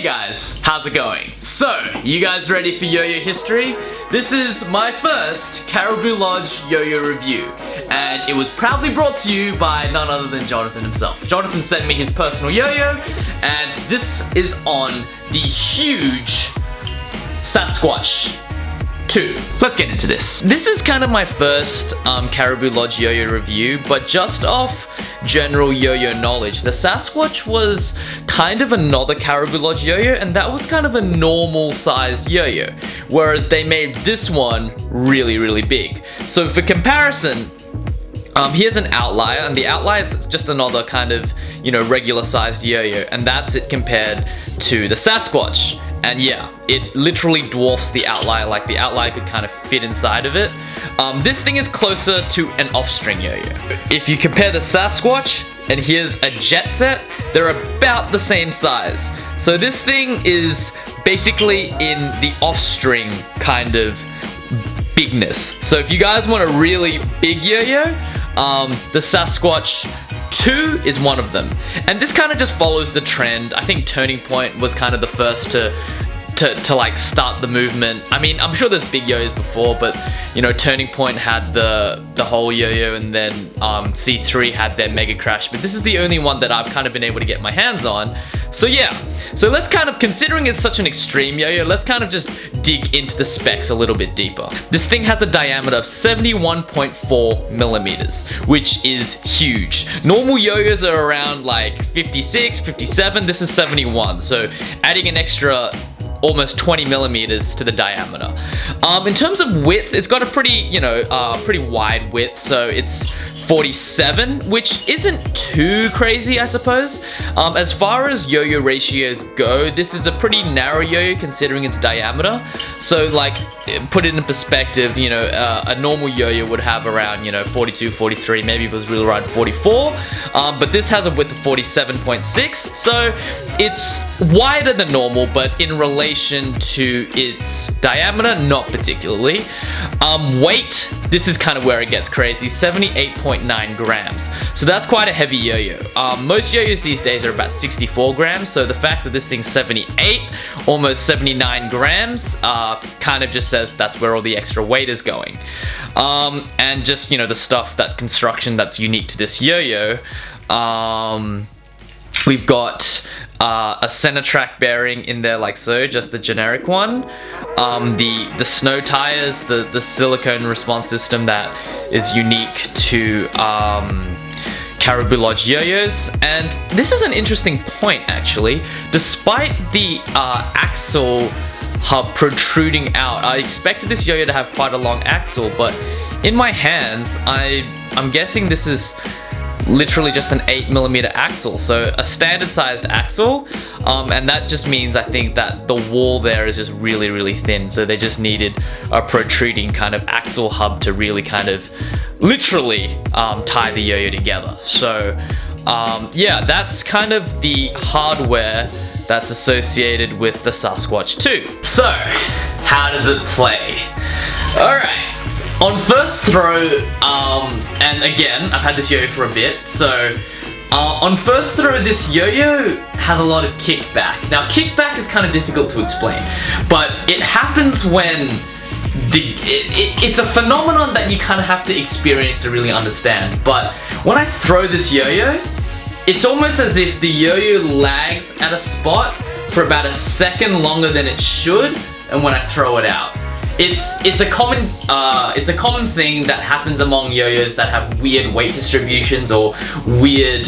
guys, how's it going? So, you guys ready for yo-yo history? This is my first Caribou Lodge yo-yo review, and it was proudly brought to you by none other than Jonathan himself. Jonathan sent me his personal yo-yo, and this is on the huge Sasquatch 2. Let's get into this. This is kind of my first Caribou Lodge yo-yo review, but just off general yo-yo knowledge, the Sasquatch was kind of another Caribou Lodge yo-yo, and that was kind of a normal sized yo-yo, whereas they made this one really, really big. So for comparison, here's an outlier, and the outlier is just another kind of, you know, regular sized yo-yo, and that's it compared to the Sasquatch. And yeah, it literally dwarfs the outlier, like the outlier could kind of fit inside of it. This thing is closer to an off-string yo-yo. If you compare the Sasquatch, and here's a Jet Set, they're about the same size. So this thing is basically in the off-string kind of bigness. So if you guys want a really big yo-yo, the Sasquatch 2 is one of them, and this kind of just follows the trend. I think Turning Point was kind of the first to like start the movement. I mean, I'm sure there's big yo-yos before, but you know, Turning Point had the whole yo-yo, and then C3 had their Mega Crash, but this is the only one that I've kind of been able to get my hands on. So yeah, so let's kind of, considering it's such an extreme yo-yo, let's kind of just dig into the specs a little bit deeper. This thing has a diameter of 71.4 millimeters, which is huge. Normal yo-yos are around like 56, 57, this is 71, so adding an extra almost 20 millimeters to the diameter. In terms of width, it's got a pretty, you know, pretty wide width, so it's 47, which isn't too crazy, I suppose. As far as yo-yo ratios go, this is a pretty narrow yo-yo considering its diameter. So like, put it in perspective, you know, a normal yo-yo would have around, you know, 42, 43, maybe if it was really around 44. But this has a width of 47.6, so it's wider than normal, but in relation to its diameter, not particularly. Weight, this is kind of where it gets crazy, 78.9 grams. So that's quite a heavy yo-yo. Most yo-yos these days are about 64 grams, so the fact that this thing's 78, almost 79 grams, kind of just says that's where all the extra weight is going. And just, you know, the stuff, that construction that's unique to this yo-yo, we've got a center track bearing in there like so, just the generic one. The snow tires, the silicone response system that is unique to Caribou Lodge yo-yos. And this is an interesting point actually. Despite the axle hub protruding out, I expected this yo-yo to have quite a long axle, but in my hands, I'm guessing this is literally just an 8mm axle, so a standard sized axle, and that just means I think that the wall there is just really, really thin, so they just needed a protruding kind of axle hub to really kind of literally tie the yo-yo together. So yeah, that's kind of the hardware that's associated with the Sasquatch 2. So, how does it play? Alright. On first throw, and again, I've had this yo-yo for a bit, so on first throw, this yo-yo has a lot of kickback. Now, kickback is kind of difficult to explain, but it happens when it's a phenomenon that you kind of have to experience to really understand. But when I throw this yo-yo, it's almost as if the yo-yo lags at a spot for about a second longer than it should, and when I throw it out. It's a common thing that happens among yo-yos that have weird weight distributions or weird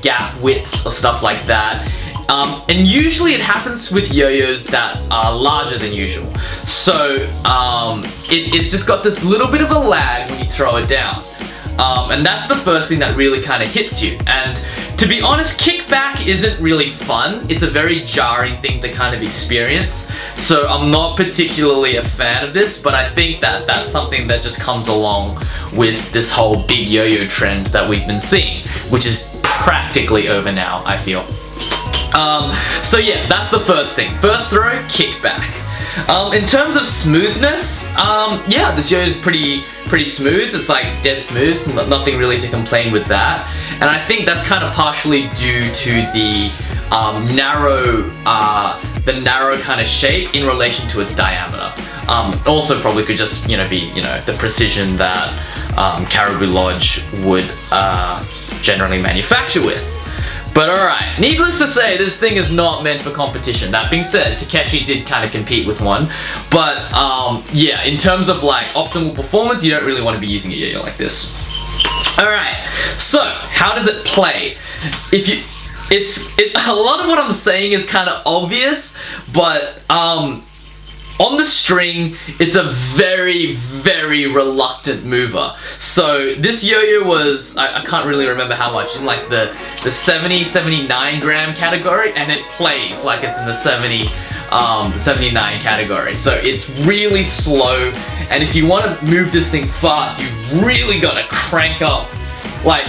gap widths or stuff like that. And usually it happens with yo-yos that are larger than usual. So it's just got this little bit of a lag when you throw it down. And that's the first thing that really kind of hits you. And to be honest, kickback isn't really fun. It's a very jarring thing to kind of experience. So I'm not particularly a fan of this, but I think that that's something that just comes along with this whole big yo-yo trend that we've been seeing, which is practically over now, I feel. So yeah, that's the first thing. First throw, kickback. In terms of smoothness, yeah, this yo is pretty smooth. It's like dead smooth, nothing really to complain with that. And I think that's kind of partially due to the narrow, the narrow kind of shape in relation to its diameter. Also probably could just, be, the precision that Caribou Lodge would generally manufacture with. But alright, needless to say, this thing is not meant for competition. That being said, Takeshi did kind of compete with one. But yeah, in terms of like optimal performance, you don't really want to be using a yo-yo like this. Alright, so how does it play? A lot of what I'm saying is kind of obvious, but on the string, it's a very, very reluctant mover. So this yo-yo was, I can't really remember how much, in like the 70, 79 gram category, and it plays like it's in the 79 category. So it's really slow, and if you want to move this thing fast, you've really got to crank up, like,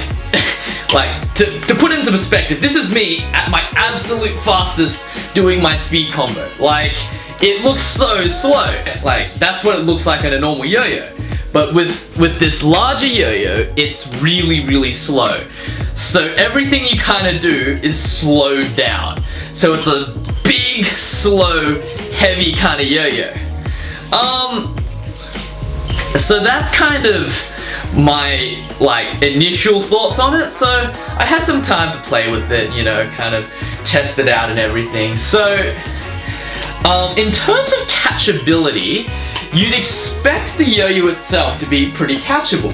to put it into perspective, this is me at my absolute fastest doing my speed combo. Like, it looks so slow. Like, that's what it looks like on a normal yo-yo. But with this larger yo-yo, it's really, really slow. So everything you kind of do is slowed down. So it's a big, slow, heavy kind of yo-yo. So that's kind of my initial thoughts on it. So I had some time to play with it, kind of test it out and everything. So in terms of catchability, you'd expect the yo-yo itself to be pretty catchable,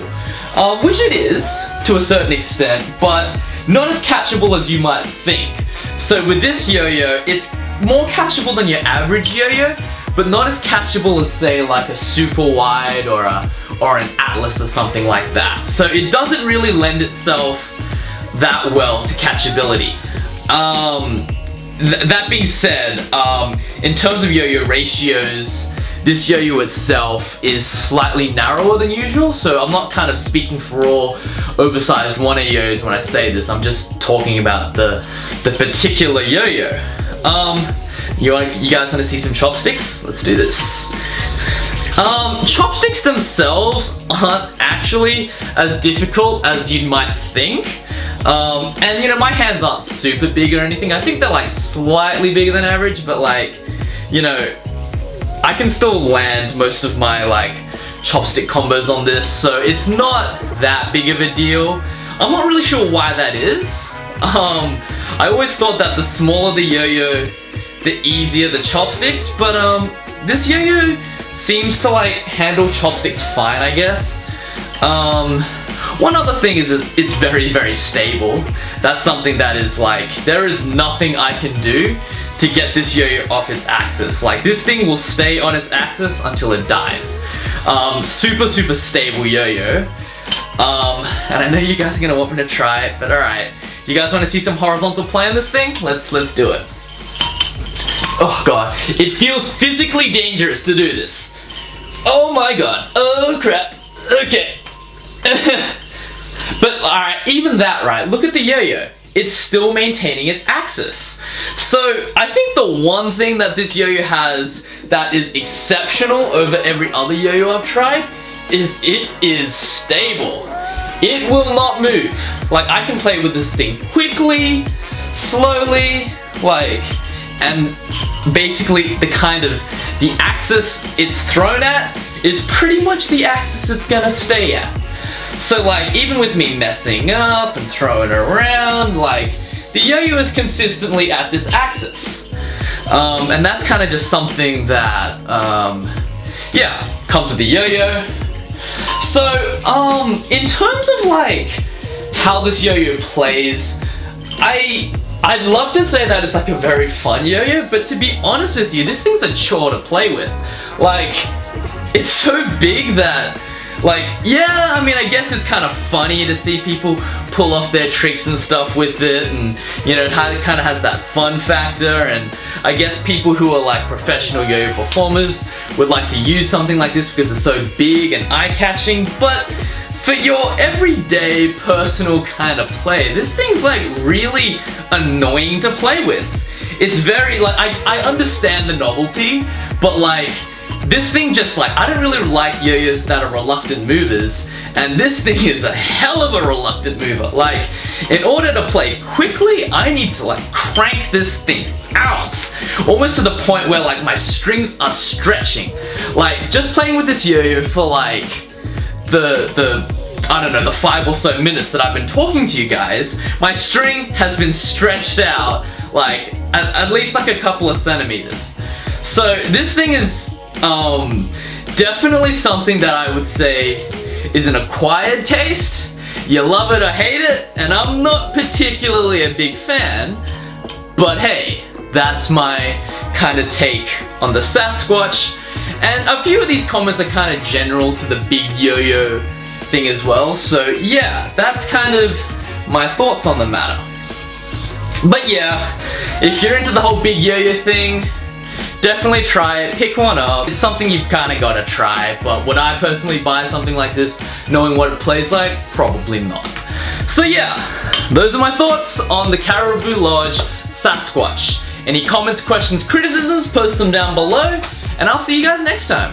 which it is to a certain extent, but not as catchable as you might think. So with this yo-yo, it's more catchable than your average yo-yo, but not as catchable as, say, like a super wide or an Atlas or something like that. So it doesn't really lend itself that well to catchability. That being said, in terms of yo-yo ratios, this yo-yo itself is slightly narrower than usual, so I'm not kind of speaking for all oversized 1A-yos when I say this. I'm just talking about the particular yo-yo. You guys want to see some chopsticks? Let's do this. Chopsticks themselves aren't actually as difficult as you might think. And my hands aren't super big or anything. I think they're like slightly bigger than average, but I can still land most of my chopstick combos on this, so it's not that big of a deal. I'm not really sure why that is. I always thought that the smaller the yo-yo, the easier the chopsticks, but this yo-yo seems to handle chopsticks fine, I guess. One other thing is it's very, very stable. That's something that is there is nothing I can do to get this yo-yo off its axis. This thing will stay on its axis until it dies. Super, super stable yo-yo. And I know you guys are gonna want me to try it, but alright. You guys wanna see some horizontal play on this thing? Let's do it. Oh god, it feels physically dangerous to do this. Oh my god, oh crap, okay. But alright, even that, right, look at the yo-yo. It's still maintaining its axis. So I think the one thing that this yo-yo has that is exceptional over every other yo-yo I've tried is it is stable. It will not move. I can play with this thing quickly, slowly, and basically the axis it's thrown at is pretty much the axis it's gonna stay at. So even with me messing up and throwing it around, the yo-yo is consistently at this axis. And that's kind of just something that, yeah, comes with the yo-yo. So, in terms of how this yo-yo plays, I'd love to say that it's a very fun yo-yo, but to be honest with you, this thing's a chore to play with. It's so big that yeah, I mean, I guess it's kind of funny to see people pull off their tricks and stuff with it, and it kind of has that fun factor, and I guess people who are professional yo-yo performers would like to use something like this because it's so big and eye-catching, but for your everyday personal kind of play, this thing's really annoying to play with. It's very I understand the novelty, but this thing just I don't really like yo-yos that are reluctant movers, and this thing is a hell of a reluctant mover. in order to play quickly, I need to like crank this thing out, almost to the point where like my strings are stretching. Like just playing with this yo-yo for like I don't know, the 5 or so minutes that I've been talking to you guys, my string has been stretched out like at least like a couple of centimeters. So this thing is definitely something that I would say is an acquired taste. You love it or hate it, and I'm not particularly a big fan, but hey, that's my kind of take on the Sasquatch. And a few of these comments are kind of general to the big yo-yo thing as well, so yeah, that's kind of my thoughts on the matter. But yeah, if you're into the whole big yo-yo thing, definitely try it, pick one up. It's something you've kind of got to try, but would I personally buy something like this knowing what it plays like? Probably not. So yeah, those are my thoughts on the Caribou Lodge Sasquatch. Any comments, questions, criticisms, post them down below, and I'll see you guys next time.